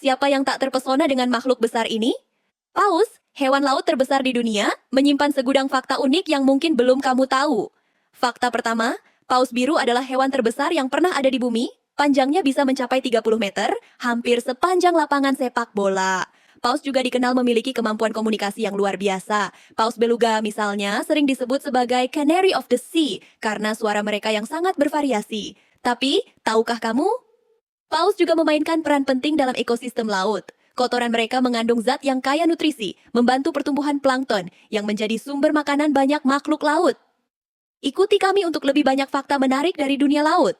Siapa yang tak terpesona dengan makhluk besar ini? Paus, hewan laut terbesar di dunia, menyimpan segudang fakta unik yang mungkin belum kamu tahu. Fakta pertama, paus biru adalah hewan terbesar yang pernah ada di bumi. Panjangnya bisa mencapai 30 meter, hampir sepanjang lapangan sepak bola. Paus juga dikenal memiliki kemampuan komunikasi yang luar biasa. Paus beluga misalnya sering disebut sebagai Canary of the Sea karena suara mereka yang sangat bervariasi. Tapi, tahukah kamu? Paus juga memainkan peran penting dalam ekosistem laut. Kotoran mereka mengandung zat yang kaya nutrisi, membantu pertumbuhan plankton yang menjadi sumber makanan banyak makhluk laut. Ikuti kami untuk lebih banyak fakta menarik dari dunia laut.